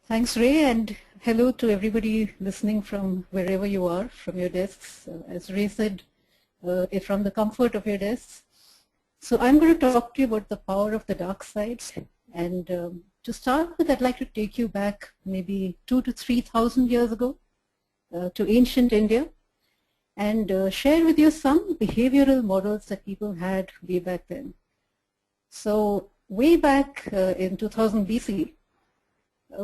Thanks, Ray, and hello to everybody listening from wherever you are, from your desks. As Ray said, from the comfort of your desks. So I'm going to talk to you about the power of the dark side. And to start with, I'd like to take you back maybe 2,000 to 3,000 years ago to ancient India and share with you some behavioral models that people had way back then. So way back in 2000 BC,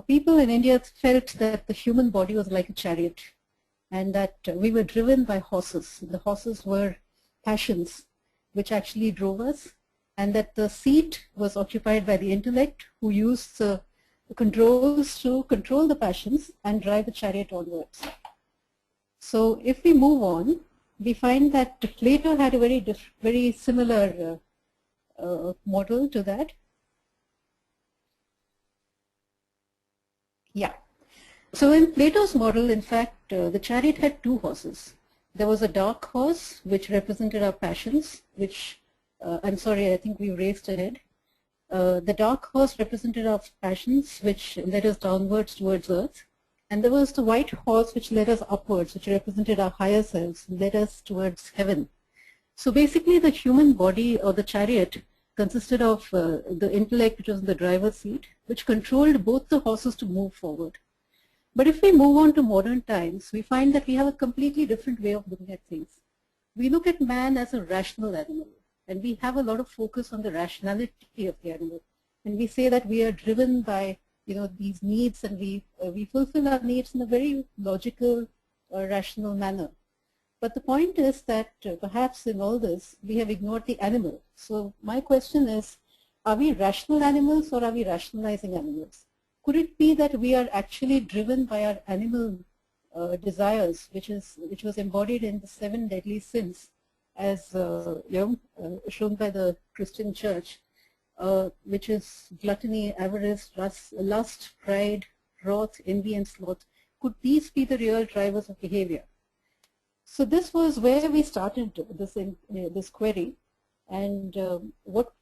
people in India felt that the human body was like a chariot and that we were driven by horses. The horses were passions which actually drove us, and that the seat was occupied by the intellect, who used the controls to control the passions and drive the chariot onwards. So if we move on, we find that Plato had a very similar model to that. Yeah. So in Plato's model, in fact, the chariot had two horses. There was a dark horse, which represented our passions, which, I'm sorry, I think we raced ahead. The dark horse represented our passions, which led us downwards towards earth. And there was the white horse, which led us upwards, which represented our higher selves, led us towards heaven. So basically, the human body, or the chariot, consisted of the intellect, which was in the driver's seat, which controlled both the horses to move forward. But if we move on to modern times, we find that we have a completely different way of looking at things. We look at man as a rational animal, and we have a lot of focus on the rationality of the animal. And we say that we are driven by these needs, and we fulfill our needs in a very logical, rational manner. But the point is that perhaps in all this, we have ignored the animal. So my question is, are we rational animals or are we rationalizing animals? Could it be that we are actually driven by our animal desires, which was embodied in the 7 deadly sins, as shown by the Christian Church, which is gluttony, avarice, lust, pride, wrath, envy, and sloth? Could these be the real drivers of behavior? So this was where we started this query, and what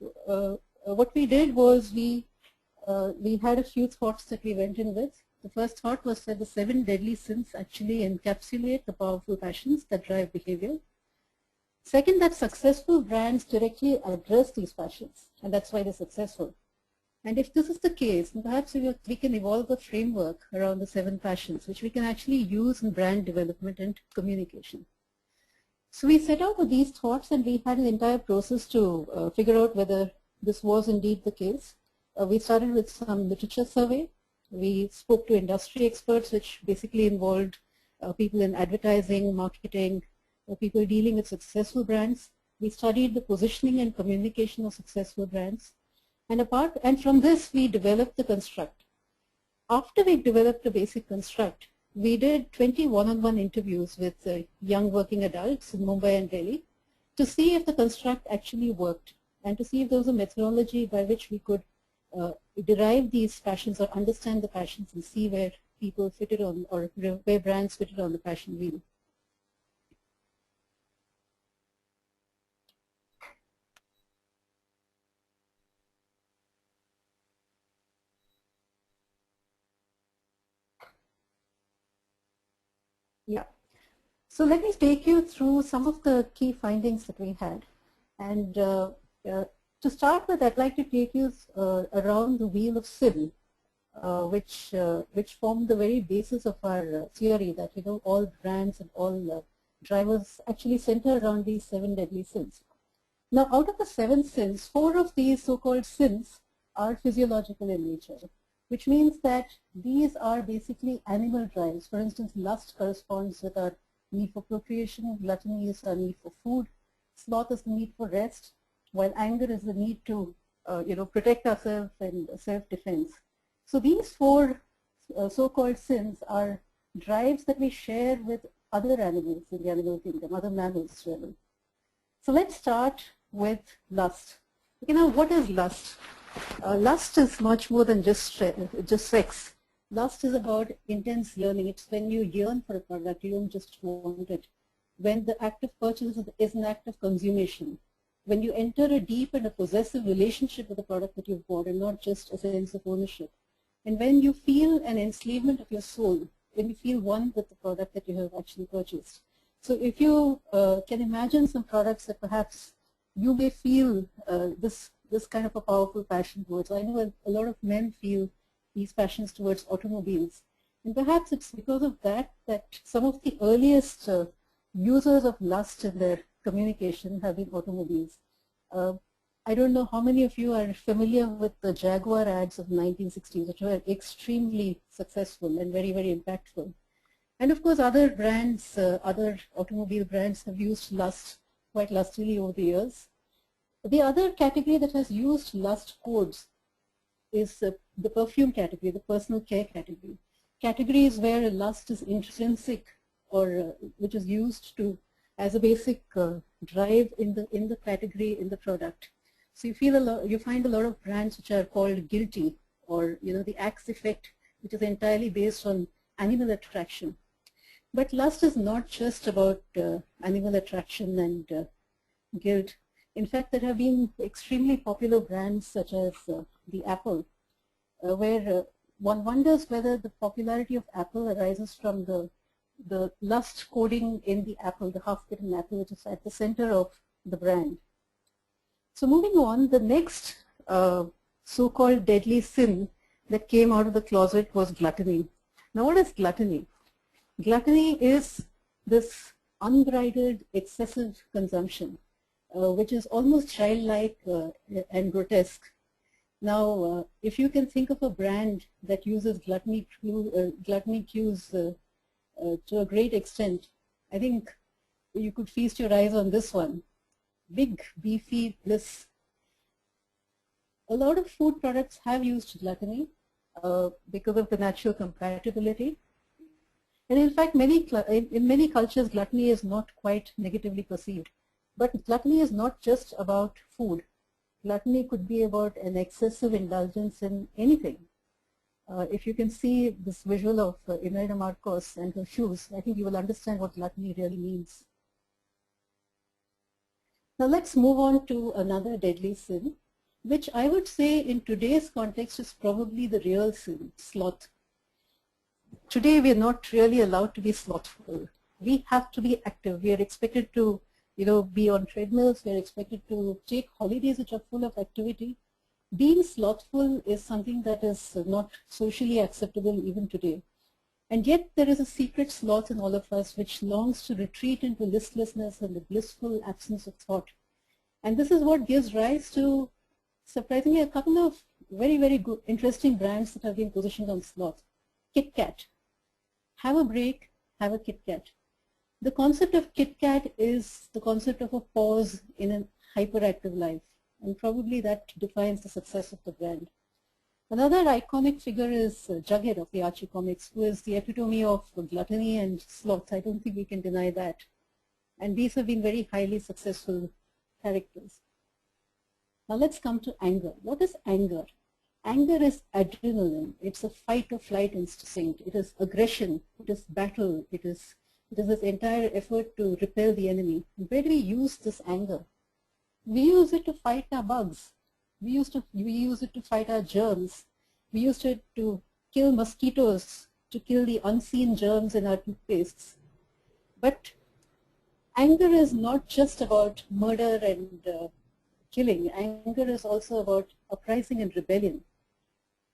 we did was we had a few thoughts that we went in with. The first thought was that the 7 deadly sins actually encapsulate the powerful passions that drive behavior. Second, that successful brands directly address these passions, and that's why they're successful. And if this is the case, perhaps we can evolve a framework around the 7 passions, which we can actually use in brand development and communication. So we set out with these thoughts, and we had an entire process to figure out whether this was indeed the case. We started with some literature survey. We spoke to industry experts, which basically involved people in advertising, marketing, people dealing with successful brands. We studied the positioning and communication of successful brands. And from this, we developed the construct. After we developed the basic construct, we did 20 one-on-one interviews with young working adults in Mumbai and Delhi to see if the construct actually worked, and to see if there was a methodology by which we could derive these passions or understand the passions and see where people fitted on, or where brands fitted on the passion wheel. Yeah. So let me take you through some of the key findings that we had. And to start with, I'd like to take you around the wheel of sin, which formed the very basis of our theory that all brands and all drivers actually center around these 7 deadly sins. Now, out of the 7 sins, 4 of these so-called sins are physiological in nature, which means that these are basically animal drives. For instance, lust corresponds with our need for procreation, gluttony is our need for food, sloth is the need for rest, while anger is the need to protect ourselves and self-defense. So these 4 so-called sins are drives that we share with other animals in the animal kingdom, other mammals really. So let's start with lust. What is lust? Lust is much more than just sex. Lust is about intense yearning. It's when you yearn for a product, you don't just want it. When the act of purchase is an act of consummation. When you enter a deep and a possessive relationship with the product that you've bought, and not just a sense of ownership. And when you feel an enslavement of your soul, when you feel one with the product that you have actually purchased. So if you can imagine some products that perhaps you may feel this kind of a powerful passion towards. I know a lot of men feel these passions towards automobiles. And perhaps it's because of that some of the earliest users of lust in their communication have been automobiles. I don't know how many of you are familiar with the Jaguar ads of the 1960s, which were extremely successful and very, very impactful. And of course, other brands, other automobile brands have used lust quite lustily over the years. The other category that has used lust codes is the perfume category, the personal care category. Categories where lust is intrinsic or which is used to as a basic drive in the category, in the product. So you find a lot of brands which are called guilty, or the Axe effect, which is entirely based on animal attraction. But lust is not just about animal attraction and guilt. In fact, there have been extremely popular brands such as the Apple, where one wonders whether the popularity of Apple arises from the lust coding in the apple, the half-bitten apple, which is at the center of the brand. So moving on, the next so-called deadly sin that came out of the closet was gluttony. Now what is gluttony? Gluttony is this unbridled, excessive consumption, which is almost childlike and grotesque. Now, if you can think of a brand that uses gluttony cues to a great extent, I think you could feast your eyes on this one. Big, beefy bliss. A lot of food products have used gluttony because of the natural compatibility. And in fact, in many cultures, gluttony is not quite negatively perceived. But gluttony is not just about food. Gluttony could be about an excessive indulgence in anything. If you can see this visual of Imelda Marcos and her shoes, I think you will understand what gluttony really means. Now let's move on to another deadly sin, which I would say in today's context is probably the real sin, sloth. Today we are not really allowed to be slothful. We have to be active. We are expected to be on treadmills. We are expected to take holidays which are full of activity. Being slothful is something that is not socially acceptable even today. And yet there is a secret sloth in all of us which longs to retreat into listlessness and the blissful absence of thought. And this is what gives rise to, surprisingly, a couple of very, very good, interesting brands that have been positioned on sloth. Kit Kat. Have a break, have a Kit Kat. The concept of Kit Kat is the concept of a pause in a hyperactive life. And probably that defines the success of the brand. Another iconic figure is Jughead of the Archie comics, who is the epitome of gluttony and sloth. I don't think we can deny that. And these have been very highly successful characters. Now let's come to anger. What is anger? Anger is adrenaline. It's a fight or flight instinct. It is aggression. It is battle. It is this entire effort to repel the enemy. Where do we use this anger? We use it to fight our bugs. We use it to fight our germs. We used it to kill mosquitoes, to kill the unseen germs in our toothpastes. But anger is not just about murder and killing. Anger is also about uprising and rebellion.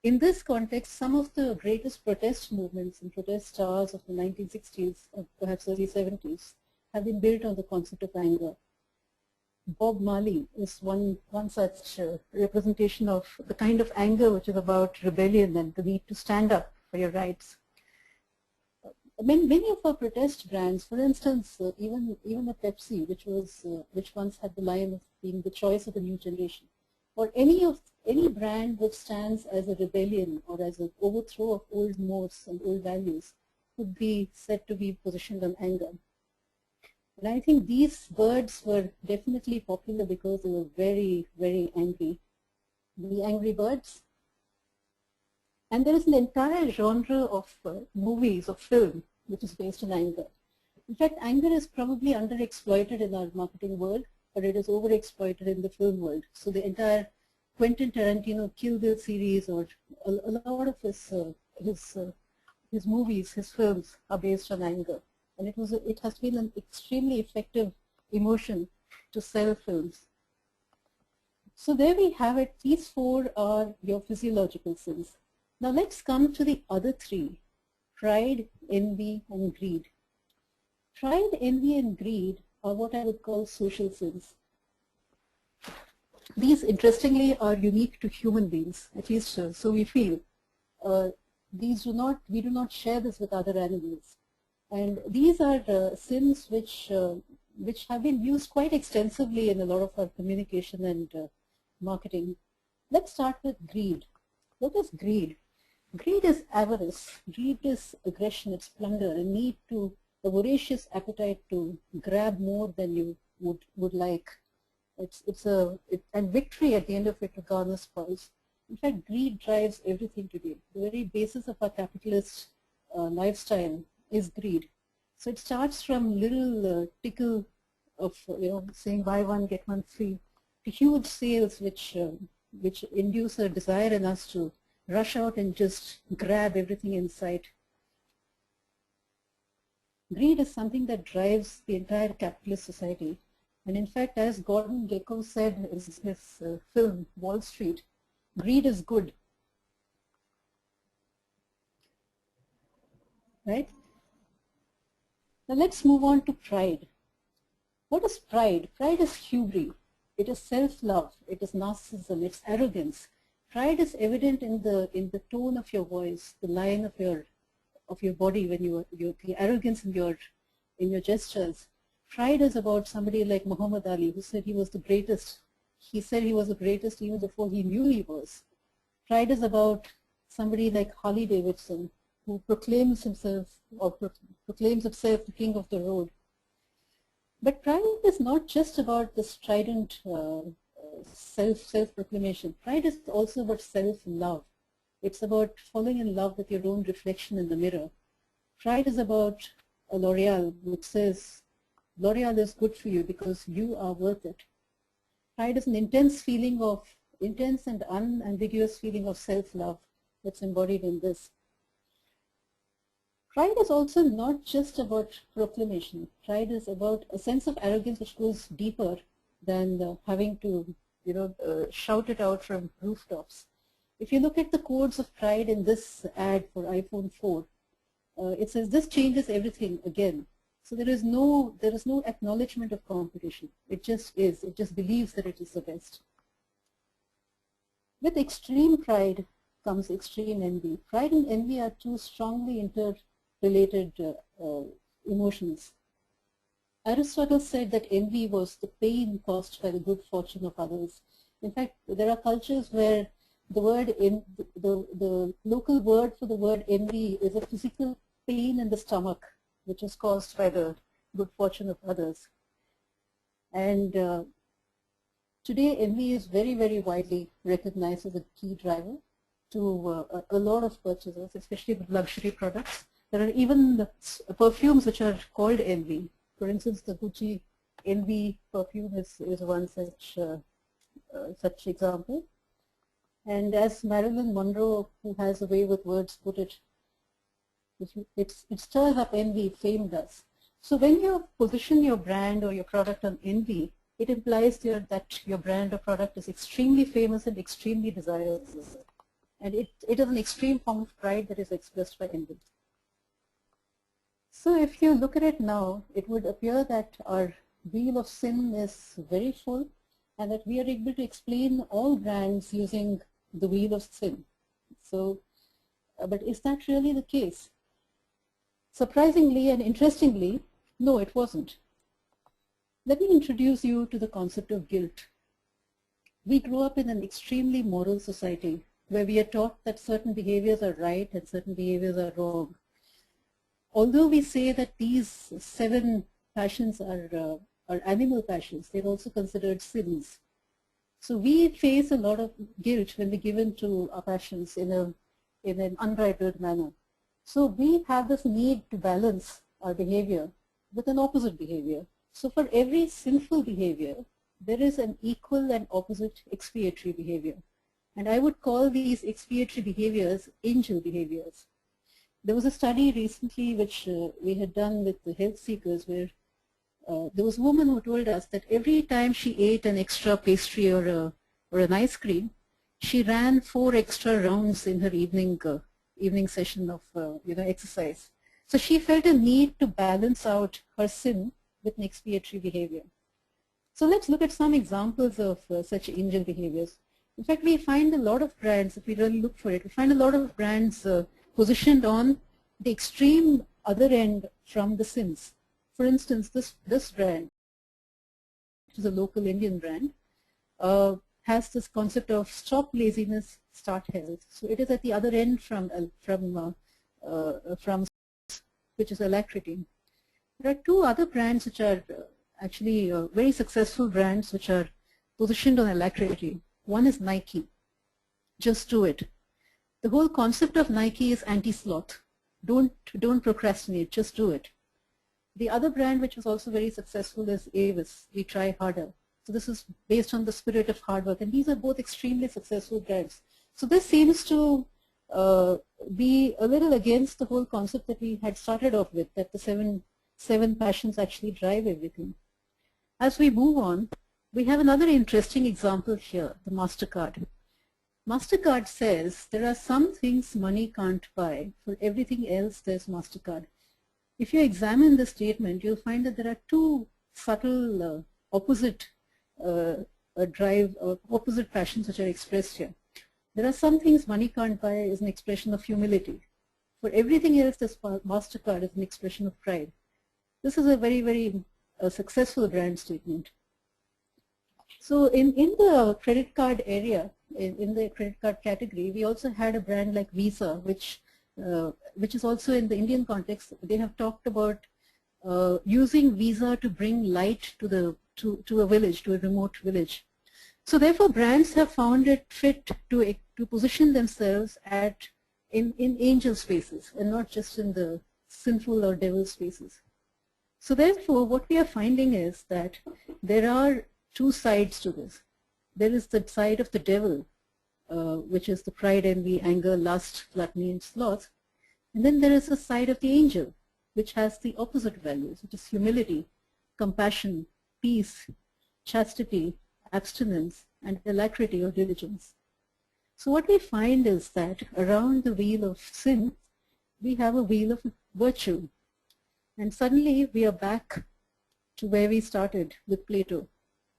In this context, some of the greatest protest movements and protest stars of the 1960s, or perhaps early 70s, have been built on the concept of anger. Bob Marley is one such representation of the kind of anger which is about rebellion and the need to stand up for your rights. Many of our protest brands, for instance, even a Pepsi, which once had the line of being the choice of the new generation, or any brand which stands as a rebellion or as an overthrow of old modes and old values, could be said to be positioned on anger. And I think these words were definitely popular because they were very, very angry. The Angry Birds. And there is an entire genre of movies, of film, which is based on anger. In fact, anger is probably underexploited in our marketing world, but it is overexploited in the film world. So the entire Quentin Tarantino Kill Bill series, or a lot of his movies, his films are based on anger, and it has been an extremely effective emotion to sell films. So there we have it. These four are your physiological sins. Now let's come to the other three: pride, envy, and greed. Pride, envy, and greed are what I would call social sins. These, interestingly, are unique to human beings, at least so we feel. We do not share this with other animals. And these are sins which have been used quite extensively in a lot of our communication and marketing. Let's start with greed. What is greed? Greed is avarice. Greed is aggression. It's plunder, a voracious appetite to grab more than you would like. And victory at the end of it to garner spoils. In fact, greed drives everything today. The very basis of our capitalist lifestyle is greed. So it starts from little tickle of saying buy one get one free, to huge sales which induce a desire in us to rush out and just grab everything in sight. Greed is something that drives the entire capitalist society. And in fact, as Gordon Gekko said in his film Wall Street, greed is good. Right? Now let's move on to pride. What is pride? Pride is hubris. It is self-love. It is narcissism. It's arrogance. Pride is evident in the tone of your voice, the line of your body when the arrogance in your gestures. Pride is about somebody like Muhammad Ali, who said he was the greatest. He said he was the greatest even before he knew he was. Pride is about somebody like Harley Davidson, who proclaims himself the king of the road. But pride is not just about the strident self-proclamation. Pride is also about self-love. It's about falling in love with your own reflection in the mirror. Pride is about a L'Oreal, which says, L'Oreal is good for you because you are worth it. Pride is an intense and unambiguous feeling of self-love that's embodied in this. Pride is also not just about proclamation. Pride is about a sense of arrogance which goes deeper than having to shout it out from rooftops. If you look at the codes of pride in this ad for iPhone 4, it says this changes everything again. So there is no acknowledgement of competition. It just is. It just believes that it is the best. With extreme pride comes extreme envy. Pride and envy are two strongly interrelated emotions. Aristotle said that envy was the pain caused by the good fortune of others. In fact, there are cultures where the local word for the word envy is a physical pain in the stomach, which is caused by the good fortune of others. And today, envy is very, very widely recognized as a key driver to a lot of purchasers, especially with luxury products. There are even perfumes which are called envy. For instance, the Gucci Envy perfume is one such example. And as Marilyn Monroe, who has a way with words, put it, it stirs up envy, fame does. So when you position your brand or your product on envy, it implies that your brand or product is extremely famous and extremely desirable. And it is an extreme form of pride that is expressed by envy. So if you look at it now, it would appear that our wheel of sin is very full and that we are able to explain all brands using the wheel of sin. So, but is that really the case? Surprisingly and interestingly, no, it wasn't. Let me introduce you to the concept of guilt. We grew up in an extremely moral society where we are taught that certain behaviors are right and certain behaviors are wrong. Although we say that these 7 passions are animal passions, they're also considered sins. So we face a lot of guilt when we give in to our passions in an unbridled manner. So we have this need to balance our behavior with an opposite behavior. So for every sinful behavior, there is an equal and opposite expiatory behavior. And I would call these expiatory behaviors angel behaviors. There was a study recently which we had done with the health seekers where there was a woman who told us that every time she ate an extra pastry or an ice cream, she ran 4 extra rounds in her evening session of exercise. So she felt a need to balance out her sin with an expiatory behavior. So let's look at some examples of such angel behaviors. In fact, we find a lot of brands, if we really look for it, we find a lot of brands positioned on the extreme other end from the sins. For instance, this brand, which is a local Indian brand, has this concept of stop laziness, start health. So it is at the other end from which is alacrity. There are 2 other brands which are actually very successful brands which are positioned on alacrity. One is Nike. Just do it. The whole concept of Nike is anti-sloth. Don't procrastinate, just do it. The other brand which was also very successful is Avis. We try harder. So this is based on the spirit of hard work, and these are both extremely successful brands. So this seems to be a little against the whole concept that we had started off with, that the seven passions actually drive everything. As we move on, we have another interesting example here, the MasterCard. MasterCard says there are some things money can't buy. For everything else, there's MasterCard. If you examine the statement, you'll find that there are 2 subtle opposite opposite passions which are expressed here. There are some things money can't buy is an expression of humility. For everything else, this MasterCard is an expression of pride. This is a very, very successful brand statement. So in the credit card area, in the credit card category, we also had a brand like Visa, which is also in the Indian context. They have talked about using Visa to bring light to a village, to a remote village. So therefore, brands have found it fit to position themselves in angel spaces and not just in the sinful or devil spaces. So therefore, what we are finding is that there are 2 sides to this. There is the side of the devil, which is the pride, envy, anger, lust, gluttony, and sloth. And then there is a side of the angel, which has the opposite values, which is humility, compassion, peace, chastity, abstinence, and alacrity or diligence. So what we find is that around the wheel of sin, we have a wheel of virtue. And suddenly we are back to where we started with Plato.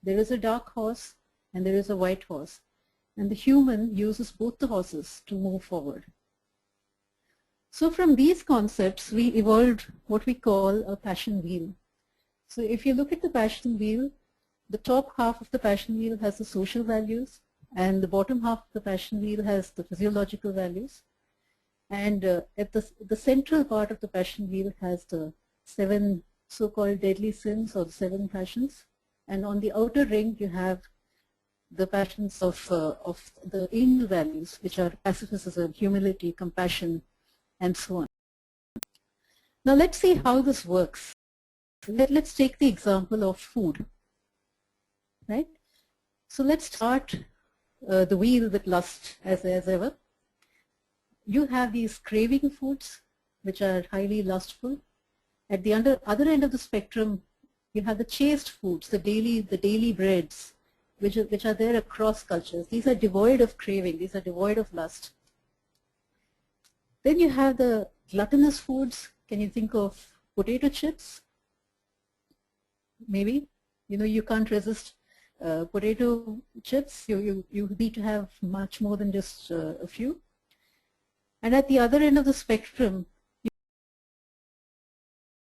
There is a dark horse and there is a white horse. And the human uses both the horses to move forward. So from these concepts, we evolved what we call a passion wheel. So if you look at the passion wheel, the top half of the passion wheel has the social values, and the bottom half of the passion wheel has the physiological values. And at the central part of the passion wheel has the 7 so-called deadly sins or the 7 passions. And on the outer ring, you have the passions of the angel values, which are pacifism, humility, compassion, and so on. Now let's see how this works. Let's take the example of food, right? So let's start the wheel with lust as ever. You have these craving foods, which are highly lustful. At the other end of the spectrum, you have the chaste foods, the daily breads, which are there across cultures. These are devoid of craving. These are devoid of lust. Then you have the gluttonous foods. Can you think of potato chips? Maybe. You know, you can't resist potato chips. You need to have much more than just a few. And at the other end of the spectrum,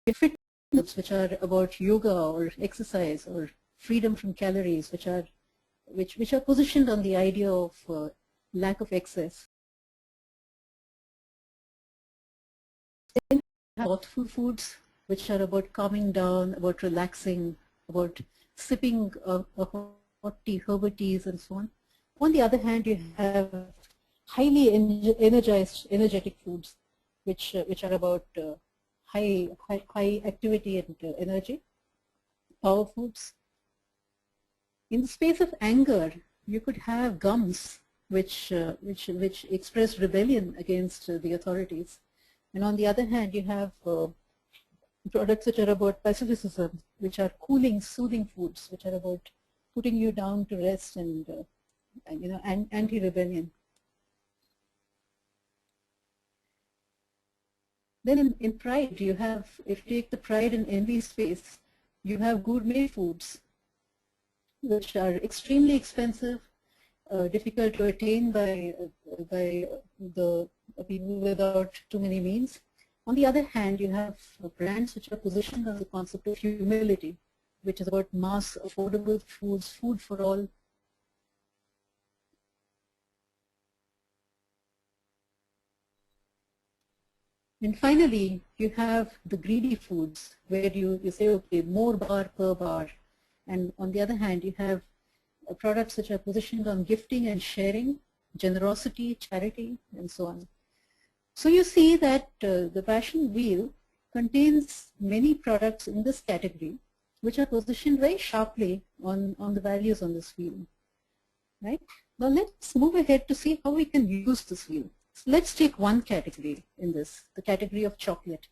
you fit foods which are about yoga or exercise or freedom from calories, which are positioned on the idea of lack of excess. Then you have thoughtful foods, which are about calming down, about relaxing, about sipping a hot tea, herbal teas, and so on. On the other hand, you have highly energetic foods, which are about high activity and energy, power foods. In the space of anger, you could have gums, which express rebellion against the authorities. And on the other hand, you have products which are about pacifism, which are cooling, soothing foods, which are about putting you down to rest and anti-rebellion. Then in pride, you have, if you take the pride and envy space, you have gourmet foods, which are extremely expensive, difficult to attain by the people without too many means. On the other hand, you have brands which are positioned on the concept of humility, which is about mass, affordable foods, food for all. And finally, you have the greedy foods, where you say, okay, more bar per bar. And on the other hand, you have products which are positioned on gifting and sharing, generosity, charity, and so on. So you see that the passion wheel contains many products in this category, which are positioned very sharply on the values on this wheel. Right? Now let's move ahead to see how we can use this wheel. So let's take one category in this, the category of chocolate.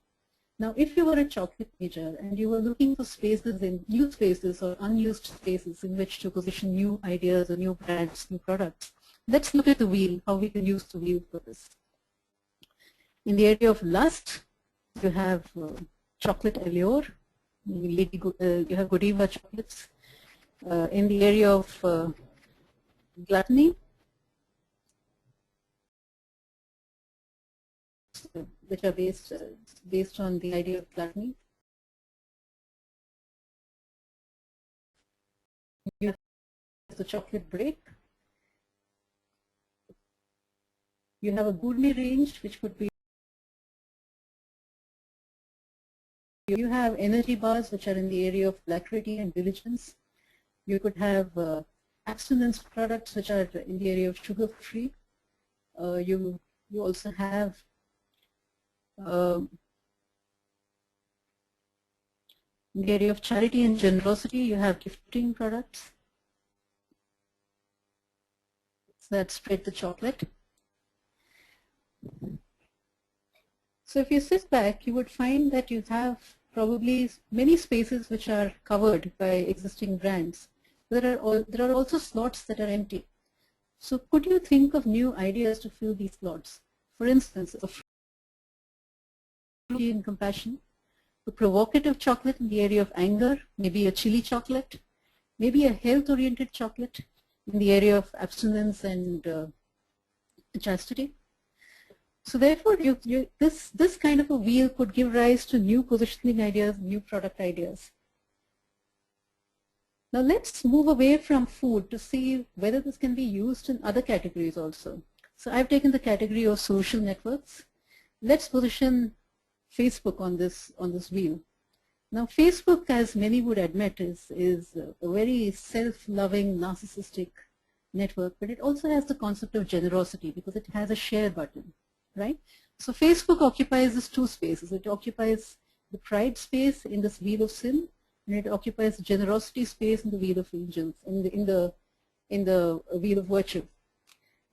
Now if you were a chocolate major and you were looking for spaces in new spaces or unused spaces in which to position new ideas or new brands, new products, let's look at the wheel, how we can use the wheel for this. In the area of lust, you have chocolate allure, you have Godiva chocolates. In the area of gluttony, which are based on the idea of gluttony. You have the chocolate break. You have a gourmet range, which could be. You have energy bars, which are in the area of alacrity and diligence. You could have abstinence products, which are in the area of sugar-free. You also have in the area of charity and generosity, you have gifting products that spread the chocolate. So if you sit back, you would find that you have probably many spaces which are covered by existing brands. There are also slots that are empty. So could you think of new ideas to fill these slots? For instance, a fruity and compassion, a provocative chocolate in the area of anger, maybe a chili chocolate, maybe a health-oriented chocolate in the area of abstinence and chastity. So therefore, this kind of a wheel could give rise to new positioning ideas, new product ideas. Now let's move away from food to see whether this can be used in other categories also. So I've taken the category of social networks. Let's position Facebook on this wheel. Now Facebook, as many would admit, is a very self-loving, narcissistic network, but it also has the concept of generosity because it has a share button, right? So Facebook occupies these two spaces. It occupies the pride space in this wheel of sin, and it occupies the generosity space in the wheel of angels, in the wheel of virtue.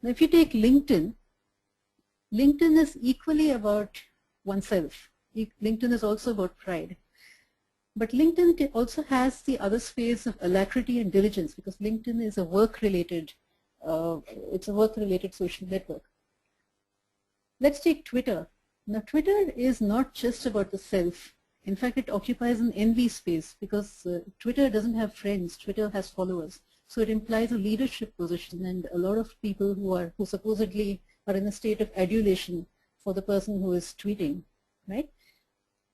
Now if you take LinkedIn, LinkedIn is equally about oneself. LinkedIn is also about pride. But LinkedIn also has the other space of alacrity and diligence because LinkedIn is a work-related, it's a work-related social network. Let's take Twitter. Now Twitter is not just about the self. In fact, it occupies an envy space because Twitter doesn't have friends, Twitter has followers. So it implies a leadership position, and a lot of people who supposedly are in a state of adulation for the person who is tweeting, right?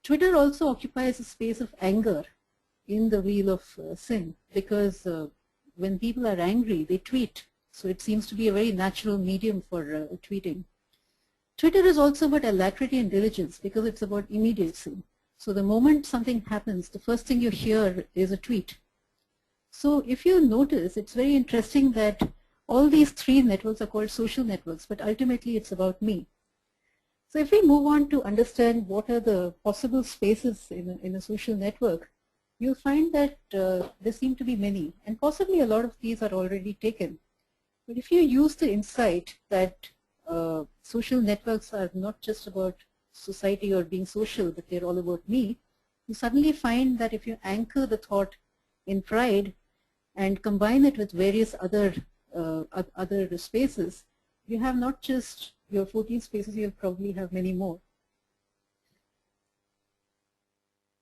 Twitter also occupies a space of anger in the wheel of sin because when people are angry, they tweet. So it seems to be a very natural medium for tweeting. Twitter is also about alacrity and diligence because it's about immediacy. So the moment something happens, the first thing you hear is a tweet. So if you notice, it's very interesting that all these three networks are called social networks, but ultimately it's about me. So if we move on to understand what are the possible spaces in a social network, you'll find that there seem to be many, and possibly a lot of these are already taken. But if you use the insight that social networks are not just about society or being social, but they're all about me, you suddenly find that if you anchor the thought in pride and combine it with various other spaces, you have not just your 14 spaces, you'll probably have many more.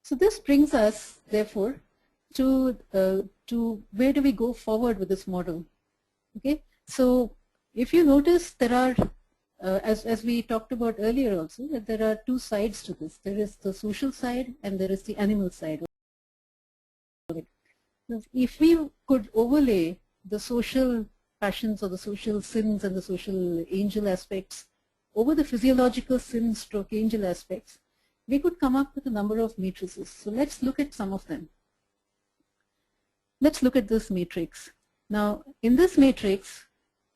So this brings us, therefore, to where do we go forward with this model? Okay, so if you notice, there are, as we talked about earlier also, that there are two sides to this. There is the social side and there is the animal side. If we could overlay the social passions or the social sins and the social angel aspects over the physiological sin stroke angel aspects, we could come up with a number of matrices. So let's look at some of them. Let's look at this matrix. Now, in this matrix,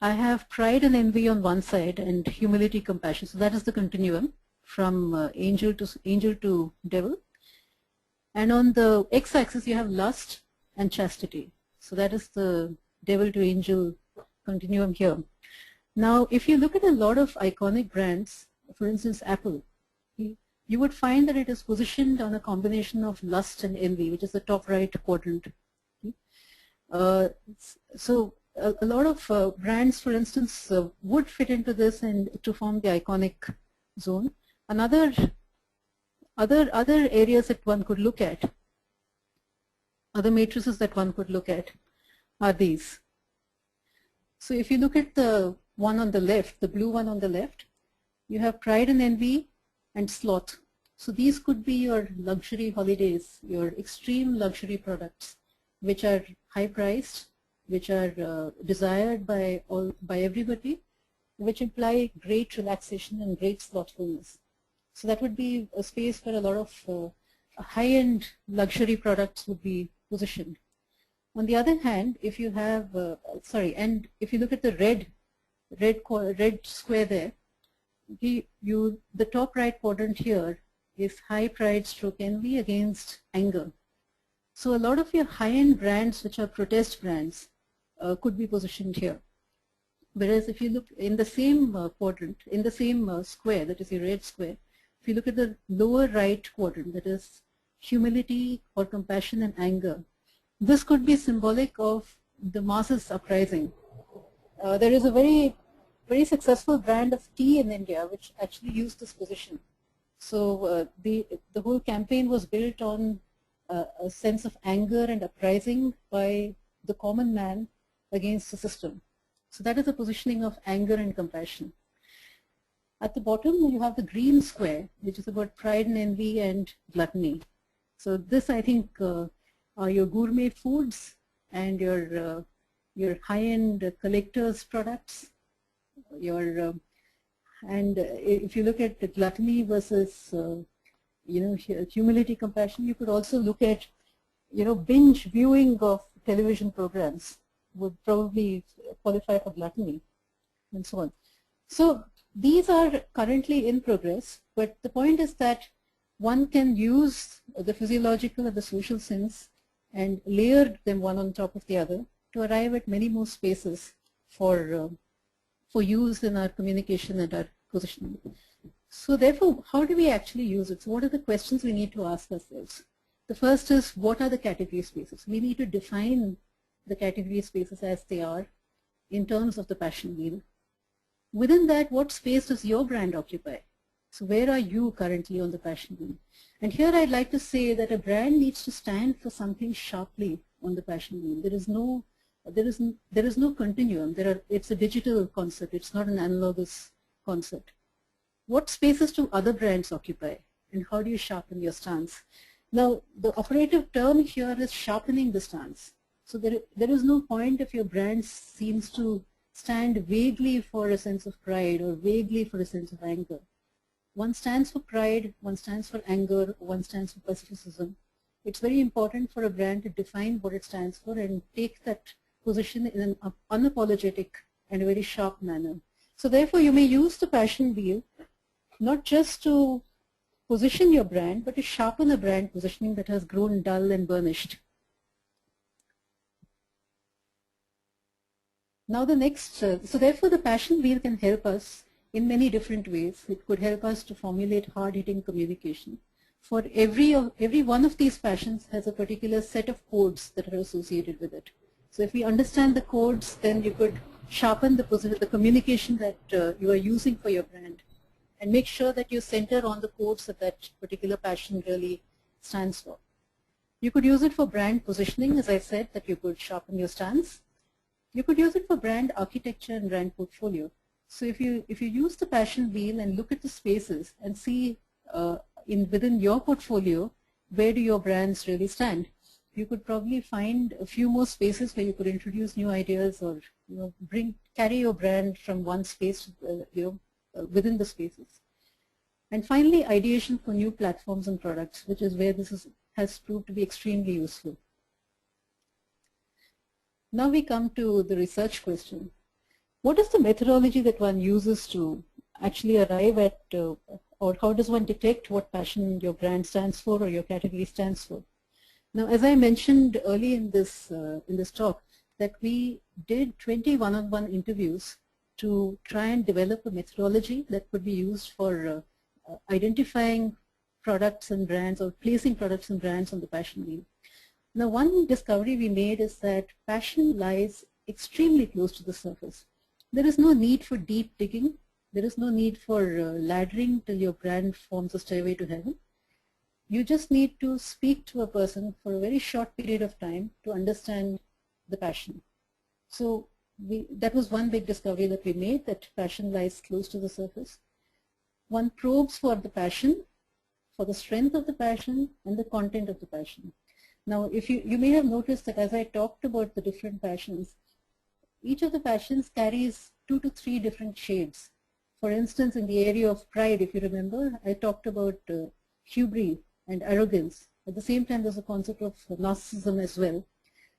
I have pride and envy on one side and humility, compassion. So that is the continuum from angel to devil. And on the x-axis, you have lust and chastity. So that is the devil to angel continuum here. Now, if you look at a lot of iconic brands, for instance, Apple, you would find that it is positioned on a combination of lust and envy, which is the top right quadrant. So a lot of brands, for instance, would fit into this and to form the iconic zone. Other areas that one could look at, other matrices that one could look at are these. So if you look at the one on the left, the blue one on the left, you have pride and envy and sloth. So these could be your luxury holidays, your extreme luxury products, which are high priced, which are desired by everybody, which imply great relaxation and great slothfulness. So that would be a space where a lot of high-end luxury products would be positioned. On the other hand, if you have, and if you look at the red square there, the top right quadrant here is high pride stroke envy against anger. So a lot of your high-end brands, which are protest brands, could be positioned here. Whereas if you look in the same quadrant, in the same square, that is the red square, if you look at the lower right quadrant, that is humility or compassion and anger, this could be symbolic of the masses uprising. There is a very successful brand of tea in India which actually used this position. So the whole campaign was built on a sense of anger and uprising by the common man against the system. So that is the positioning of anger and compassion. At the bottom, you have the green square, which is about pride and envy and gluttony. So this, I think, are your gourmet foods and your high-end collectors products. And if you look at the gluttony versus humility, compassion, you could also look at binge viewing of television programs would probably qualify for gluttony and so on. So these are currently in progress, but the point is that one can use the physiological and the social sins and layer them one on top of the other to arrive at many more spaces for use in our communication and our positioning. So therefore, how do we actually use it? So what are the questions we need to ask ourselves? The first is, what are the category spaces? We need to define the category spaces as they are in terms of the passion wheel. Within that, what space does your brand occupy? So where are you currently on the passion wheel? And here I'd like to say that a brand needs to stand for something sharply on the passion wheel. There is no continuum. It's a digital concept. It's not an analogous concept. What spaces do other brands occupy, and how do you sharpen your stance? Now, the operative term here is sharpening the stance. So there is no point if your brand seems to stand vaguely for a sense of pride or vaguely for a sense of anger. One stands for pride, one stands for anger, one stands for pacificism. It's very important for a brand to define what it stands for and take that position in an unapologetic and a very sharp manner. So therefore, you may use the passion wheel not just to position your brand, but to sharpen a brand positioning that has grown dull and burnished. Now the next, so therefore the passion wheel can help us in many different ways. It could help us to formulate hard-hitting communication. For every one of these passions has a particular set of codes that are associated with it. So if we understand the codes, then you could sharpen the communication that you are using for your brand, and make sure that you center on the codes that that particular passion really stands for. You could use it for brand positioning, as I said, that you could sharpen your stance. You could use it for brand architecture and brand portfolio. So if you use the passion wheel and look at the spaces and see within your portfolio, where do your brands really stand, you could probably find a few more spaces where you could introduce new ideas, or carry your brand from one space within the spaces. And finally, ideation for new platforms and products, which is where this has proved to be extremely useful. Now we come to the research question. What is the methodology that one uses to actually arrive at, or how does one detect what passion your brand stands for or your category stands for? Now, as I mentioned early in this talk, that we did 20 one-on-one interviews to try and develop a methodology that could be used for identifying products and brands, or placing products and brands on the passion wheel. Now, one discovery we made is that passion lies extremely close to the surface. There is no need for deep digging. There is no need for laddering till your brand forms a stairway to heaven. You just need to speak to a person for a very short period of time to understand the passion. So that was one big discovery that we made, that passion lies close to the surface. One probes for the passion, for the strength of the passion, and the content of the passion. Now, if you may have noticed that as I talked about the different passions, each of the passions carries 2 to 3 different shades. For instance, in the area of pride, if you remember, I talked about hubris and arrogance. At the same time, there's a concept of narcissism as well.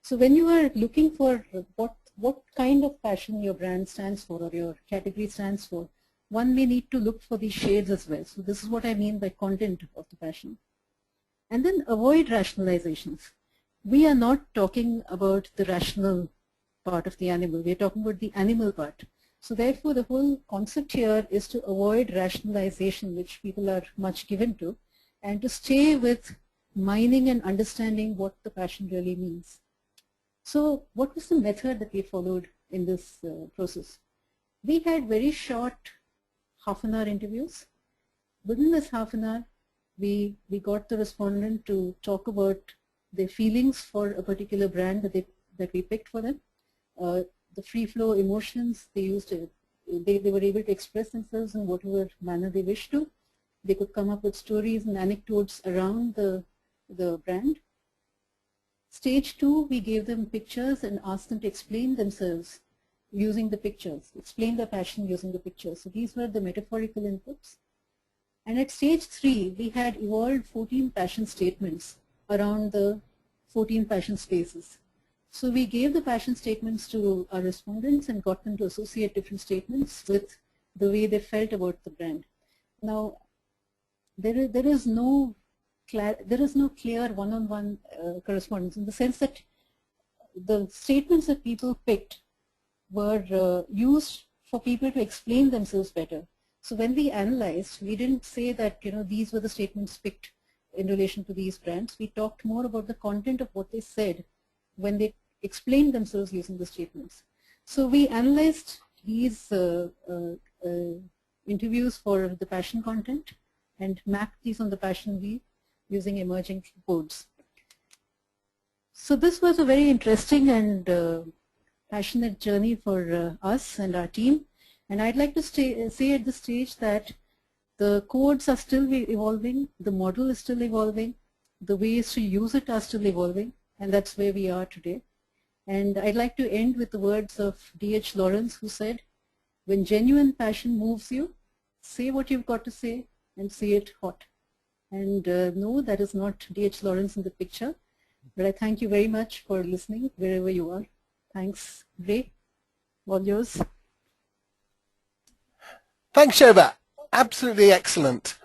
So when you are looking for what kind of passion your brand stands for or your category stands for, one may need to look for these shades as well. So this is what I mean by content of the passion. And then avoid rationalizations. We are not talking about the rational part of the animal. We are talking about the animal part. So therefore, the whole concept here is to avoid rationalization, which people are much given to, and to stay with mining and understanding what the passion really means. So what was the method that we followed in this process? We had very short half-an-hour interviews. Within this half an hour, we got the respondent to talk about their feelings for a particular brand that we picked for them. The free flow emotions they used, they were able to express themselves in whatever manner they wished to. They could come up with stories and anecdotes around the brand. Stage 2, we gave them pictures and asked them to explain themselves using the pictures, explain their passion using the pictures. So these were the metaphorical inputs. And at stage 3, we had evolved 14 passion statements around the 14 passion spaces. So we gave the passion statements to our respondents and got them to associate different statements with the way they felt about the brand. Now, there is no clear one-on-one correspondence, in the sense that the statements that people picked were used for people to explain themselves better. So when we analyzed, we didn't say that these were the statements picked in relation to these brands. We talked more about the content of what they said when they explained themselves using the statements. So we analyzed these interviews for the passion content and mapped these on the passion wheel using emerging codes. So this was a very interesting and passionate journey for us and our team. And I'd like to say at this stage that the codes are still evolving, the model is still evolving, the ways to use it are still evolving, and that's where we are today. And I'd like to end with the words of D.H. Lawrence, who said, "When genuine passion moves you, say what you've got to say and say it hot." And no, that is not D.H. Lawrence in the picture, but I thank you very much for listening wherever you are. Thanks, Ray. All yours. Thanks, Shobha. Absolutely excellent.